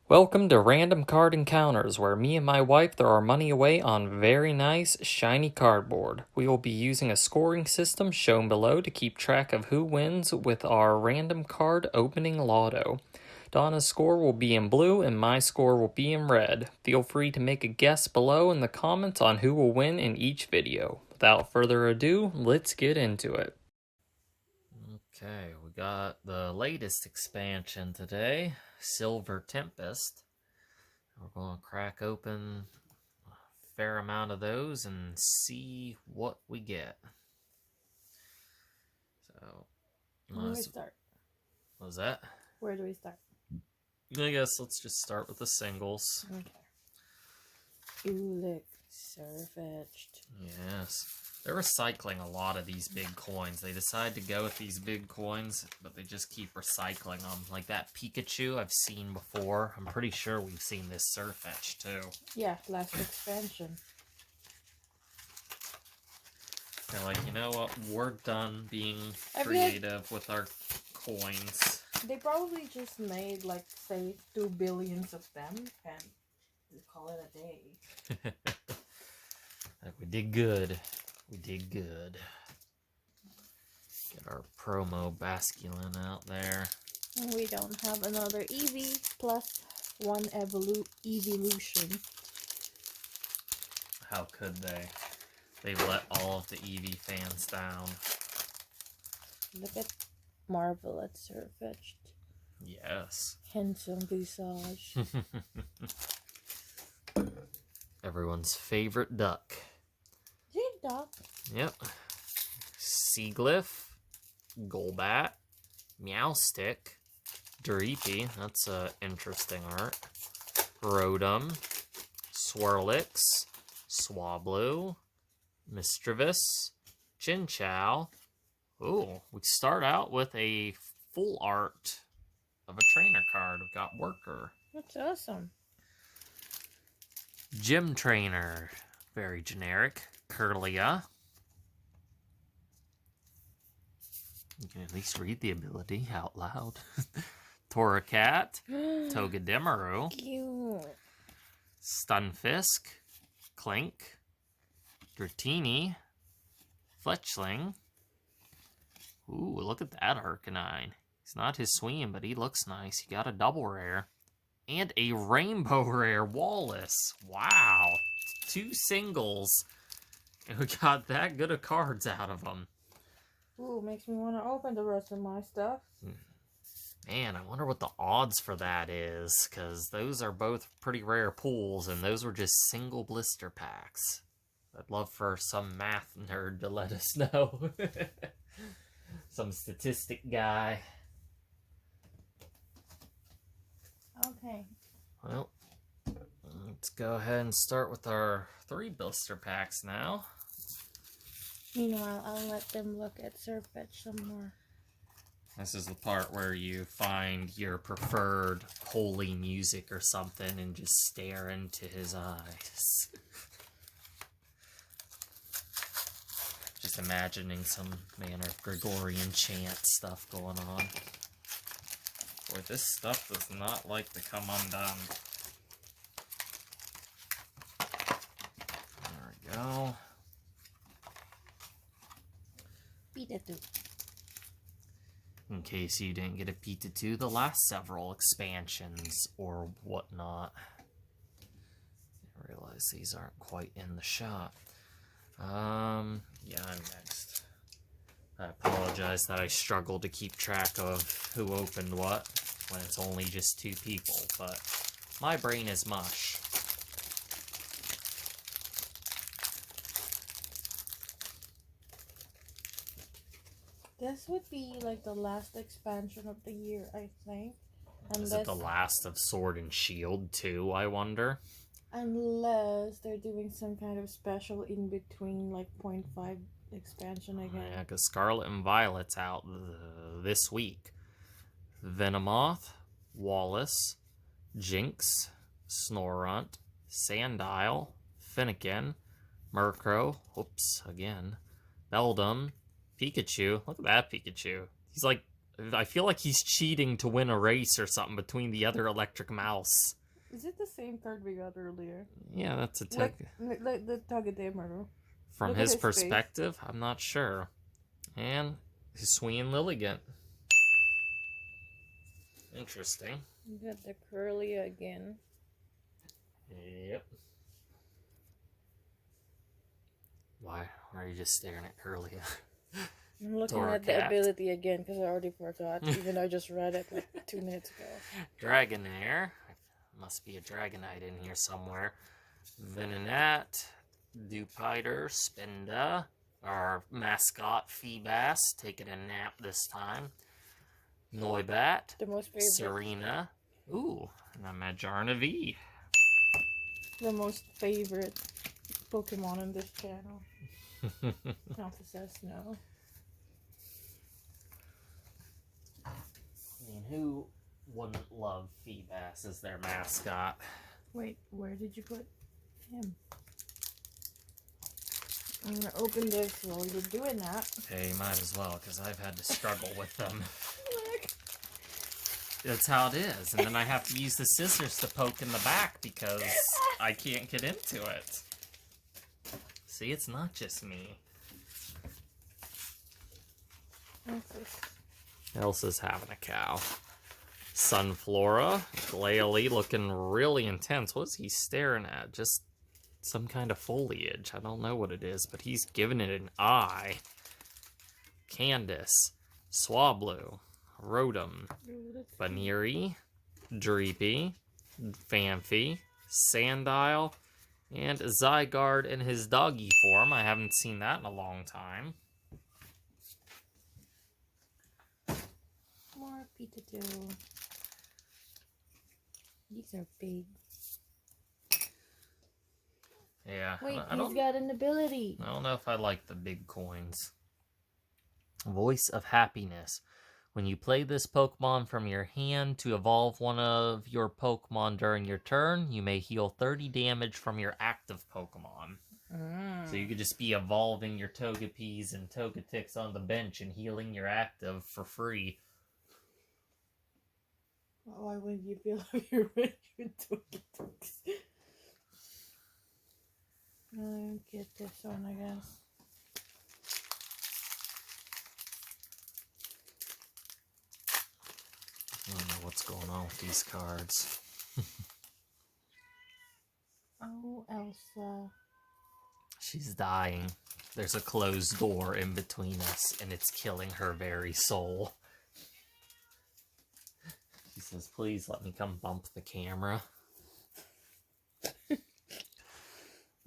Welcome to Random Card Encounters, where me and my wife throw our money away on very nice, shiny cardboard. We will be using a scoring system shown below to keep track of who wins with our random card opening lotto. Donna's score will be in blue and my score will be in red. Feel free to make a guess below in the comments on who will win in each video. Without further ado, let's get into it. Okay, we got the latest expansion today, Silver Tempest. We're going to crack open a fair amount of those and see what we get. So, Where do we start? What was that? Where do we start? I guess let's just start with the singles. Okay. Ooh, look. Surfetched. Yes. They're recycling a lot of these big coins. They decide to go with these big coins, but they just keep recycling them. Like that Pikachu I've seen before. I'm pretty sure we've seen this Surfetch too. Yeah, last expansion. They're like, you know what? We're done being creative with our coins. They probably just made, like, say, 2 billions of them and call it a day. Like, we did good. We did good. Get our promo Basculin out there. We don't have another Eevee plus one evolution. How could they? They've let all of the Eevee fans down. Look at Marvel at Surfetched. Yes. Handsome visage. Everyone's favorite duck. Duck. Yep. Seaglyph, Golbat, Meowstick, Dreepy, that's interesting art. Rotom, Swirlix, Swablu, Mischievous, Chinchou. Ooh, we start out with a full art of a trainer card. We've got Worker. That's awesome. Gym Trainer, very generic. Curlia. You can at least read the ability out loud. Torracat, Togedemaru, Cute. Stunfisk, Clink, Dratini, Fletchling. Ooh, look at that Arcanine. He's not his swing, but he looks nice. He got a double rare. And a rainbow rare Wallace. Wow. 2 singles. And we got that good of cards out of them. Ooh, makes me want to open the rest of my stuff. Man, I wonder what the odds for that is, because those are both pretty rare pools, and those were just single blister packs. I'd love for some math nerd to let us know. Some statistic guy. Okay. Well, let's go ahead and start with our 3 blister packs now. Meanwhile, I'll let them look at Surfetch some more. This is the part where you find your preferred holy music or something and just stare into his eyes. Just imagining some manner of Gregorian chant stuff going on. Boy, this stuff does not like to come undone. There we go. Pikachu. In case you didn't get a Pikachu the last several expansions or whatnot. I realize these aren't quite in the shop. Yeah, I'm next. I apologize that I struggle to keep track of who opened what when it's only just 2 people, but my brain is mush. This would be like the last expansion of the year, I think. Is it the last of Sword and Shield too, I wonder? Unless they're doing some kind of special in between, like 0.5 expansion again. Yeah, because Scarlet and Violet's out this week. Venomoth, Wallace, Jinx, Snorunt, Sandile, Finnegan, Murkrow, oops, again, Beldum, Pikachu. Look at that Pikachu. He's like I feel like he's cheating to win a race or something between the other electric mouse. Is it the same card we got earlier? Yeah, that's a Like the Togedemaru. From Look at his his face. perspective, I'm not sure. And Hisui and Lilligant. Interesting. You got the Curly again. Yep. Why are you just staring at Curly? I'm looking at the ability again because I already forgot, even though I just read it like 2 minutes ago. Dragonair. Must be a Dragonite in here somewhere. Venonat, Dupiter, Spinda, our mascot Feebas, taking a nap this time. Noibat, The most favorite. Serena, ooh, and a Majarna V. The most favorite Pokemon on this channel. Alpha says no. I mean, who wouldn't love Feebas as their mascot? Wait, where did you put him? I'm gonna open this while you're doing that. Hey, might as well, because I've had to struggle with them. That's how it is. And then I have to use the scissors to poke in the back because I can't get into it. See, it's not just me. Elsa's having a cow. Sunflora, Glalie looking really intense. What is he staring at? Just some kind of foliage. I don't know what it is, but he's giving it an eye. Candace, Swablu, Rotom, Baniri, Dreepy, Phanpy, Sandile, and Zygarde in his doggy form. I haven't seen that in a long time. More Pikachu. These are big. Yeah. Wait, he's got an ability. I don't know if I like the big coins. Voice of Happiness. When you play this Pokemon from your hand to evolve one of your Pokemon during your turn, you may heal 30 damage from your active Pokemon. So you could just be evolving your Togepis and Togetix on the bench and healing your active for free. Why wouldn't you feel like you're ready with Togetix? I'll get this one, I guess. I don't know what's going on with these cards. Oh, Elsa. She's dying. There's a closed door in between us, and it's killing her very soul. She says, please let me come bump the camera.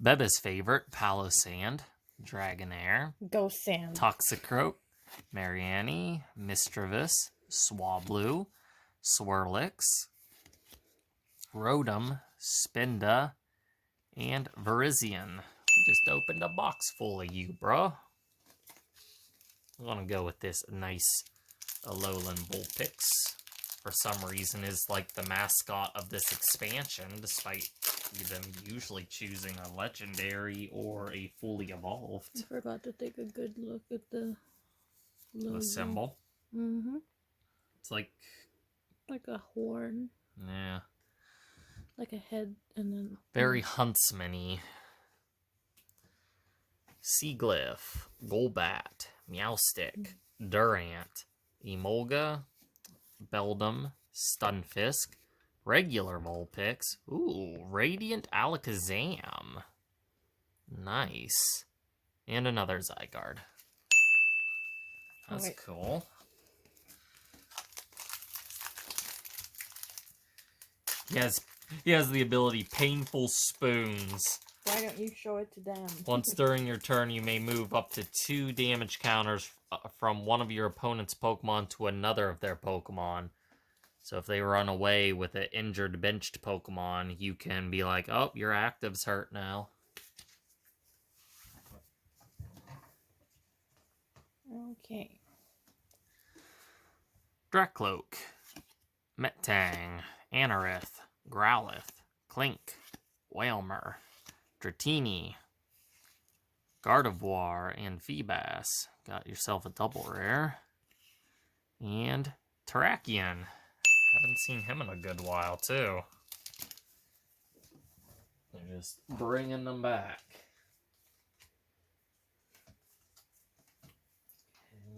Beba's favorite, Palossand, Dragonair, Ghost Sand, Toxicroak, Marianne, Mischievous, Swablu, Swirlix, Rotom, Spinda, and Virizion. We just opened a box full of you, bro. I'm gonna go with this nice Alolan Vulpix. For some reason, is like the mascot of this expansion, despite them usually choosing a legendary or a fully evolved. I forgot to take a good look at the logo. The symbol. Mm-hmm. It's like a horn. Yeah. Like a head and then... Very huntsman-y. Seaglyph, Golbat, Meowstic, Durant, Emolga, Beldum, Stunfisk, regular Vulpix. Ooh, Radiant Alakazam. Nice. And another Zygarde. That's cool. He has the ability Painful Spoons. Why don't you show it to them? Once during your turn, you may move up to 2 damage counters from one of your opponent's Pokemon to another of their Pokemon. So if they run away with an injured benched Pokemon, you can be like, oh, your active's hurt now. Okay. Drakloak, Metang, Anorith, Growlithe, Clink, Wailmer, Dratini, Gardevoir, and Feebas. Got yourself a double rare. And Terrakion. Haven't seen him in a good while, too. They're just bringing them back.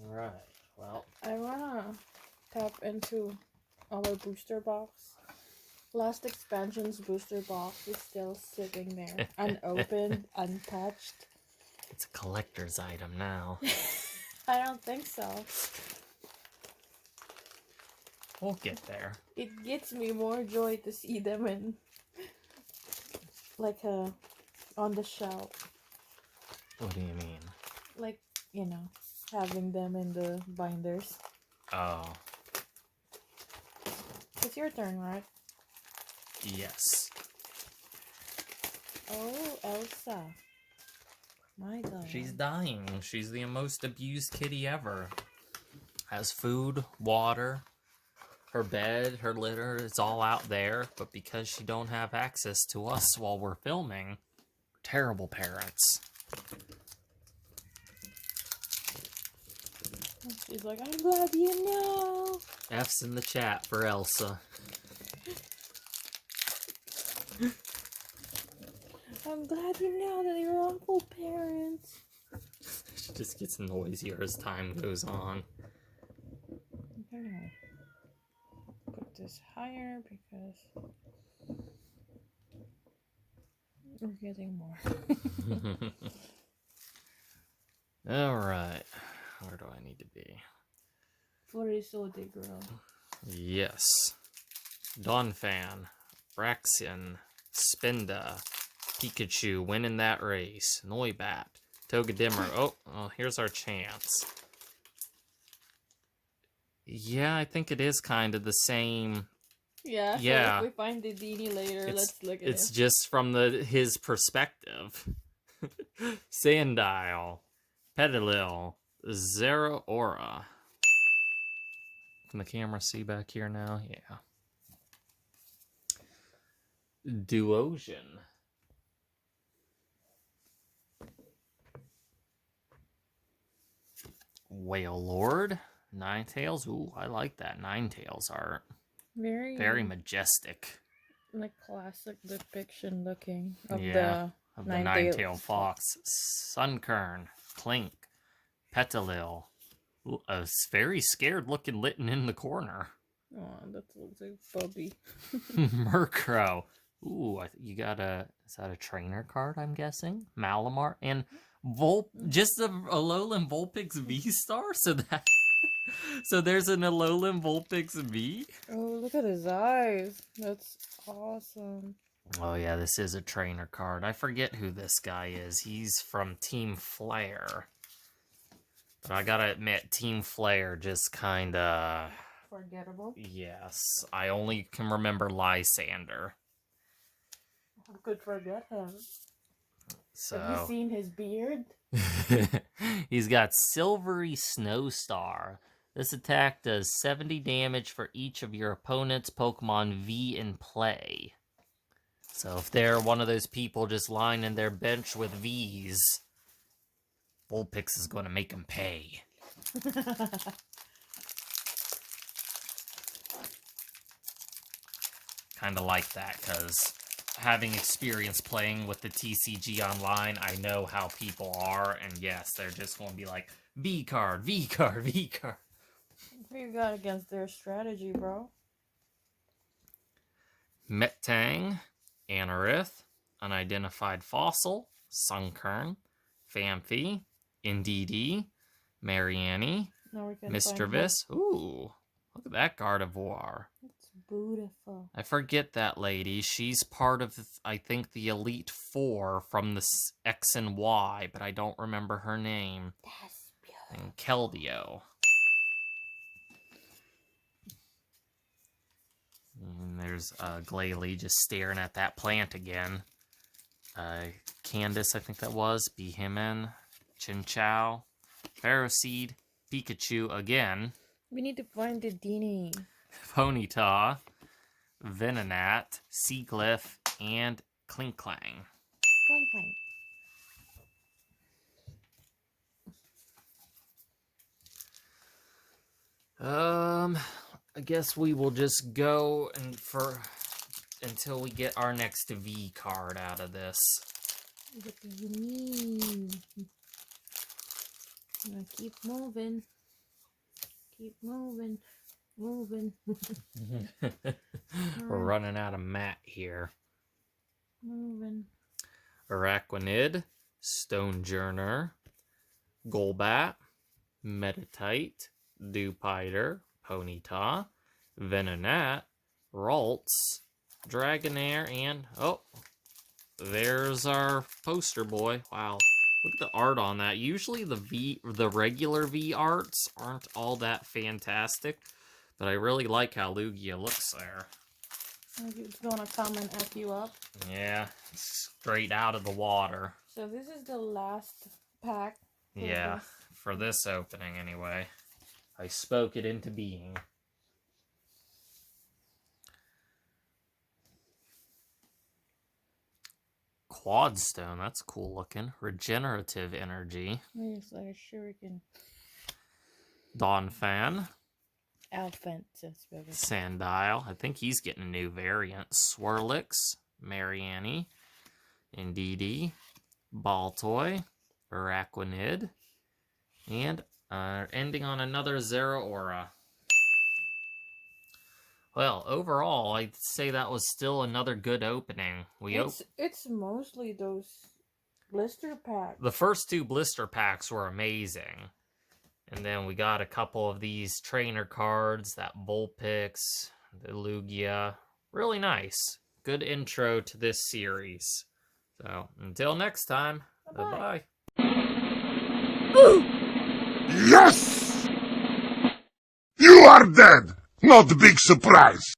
Alright, well. I wanna tap into our booster box. Last expansion's booster box is still sitting there, unopened, untouched. It's a collector's item now. I don't think so. We'll get there. It gives me more joy to see them in, like, on the shelf. What do you mean? Like, you know, having them in the binders. Oh. It's your turn, right? Yes. Oh, Elsa. My God. She's dying. She's the most abused kitty ever. Has food, water, her bed, her litter, it's all out there. But because she don't have access to us while we're filming, we're terrible parents. She's like, I'm glad you know. F's in the chat for Elsa. I'm glad you know that you're awful parents. She just gets noisier as time goes on. I'm gonna put this higher because we're getting more. Alright. Where do I need to be? Florisode girl. Yes. Donphan, Braixen, Spinda, Pikachu winning that race. Noibat, Togedemaru. Oh, here's our chance. Yeah, I think it is kind of the same. Yeah, Yeah. so if we find the Dini later, let's look at It's it. just from his perspective. Sandile, Petalil, Zeraora. Can the camera see back here now? Yeah. Duosion. Whale Lord. Ninetales. Ooh, I like that Ninetales art. Very majestic. Like classic depiction looking of the nine-tailed Ninetail Fox. Sunkern. Clink. Petalil. Ooh, a very scared looking Litten in the corner. Oh, that looks like Bubby. Murkrow. Ooh, you got is that a trainer card, I'm guessing? Malamar and just a Alolan Vulpix V-Star? So there's an Alolan Vulpix V? Oh, look at his eyes. That's awesome. Oh yeah, this is a trainer card. I forget who this guy is. He's from Team Flare. But I gotta admit, Team Flare just kinda... Forgettable? Yes. I only can remember Lysander. Who could forget him? So... Have you seen his beard? He's got Silvery Snowstar. This attack does 70 damage for each of your opponent's Pokemon V in play. So if they're one of those people just lining their bench with Vs, Vulpix is going to make them pay. Kind of like that, because having experience playing with the TCG online, I know how people are, and yes, they're just going to be like, V card, V card, V card. What you got against their strategy, bro? Metang, Anorith, Unidentified Fossil, Sunkern, Phanpy, Indeedee, Marianne, Mischievous. Ooh, look at that Gardevoir. It's beautiful. I forget that lady. She's part of, I think, the Elite Four from the X and Y, but I don't remember her name. That's beautiful. And Keldeo. And there's Glalie just staring at that plant again. Candace, I think that was. Behemin, Chinchou, Ferroseed, Pikachu again. We need to find the Dini. Ponyta, Venonat, Seaglyph, and Klinklang. Clink, clink. I guess we will just go until we get our next V card out of this. What do you mean? I'm gonna keep moving. Keep moving. Moving. We're running out of mat here. Moving. Araquanid, Stonejourner, Golbat, Meditite, Dewpider, Ponyta, Venonat, Ralts, Dragonair, and there's our poster boy. Wow, look at the art on that. Usually the regular V arts aren't all that fantastic, but I really like how Lugia looks there. It's gonna come and F you up. Yeah, straight out of the water. So this is the last pack. Yeah, for this opening anyway. I spoke it into being. Quadstone, that's cool looking. Regenerative energy. It's like a shuriken. Donphan. Alphant. Sandile. I think he's getting a new variant. Swirlix. Marianne. Indeedee. Baltoy. Araquanid. And ending on another Zeraora. Well, overall, I'd say that was still another good opening. It's mostly those blister packs. The first two blister packs were amazing. And then we got a couple of these trainer cards, that Vulpix, the Lugia. Really nice. Good intro to this series. So, until next time, bye-bye. Yes! You are dead! Not big surprise.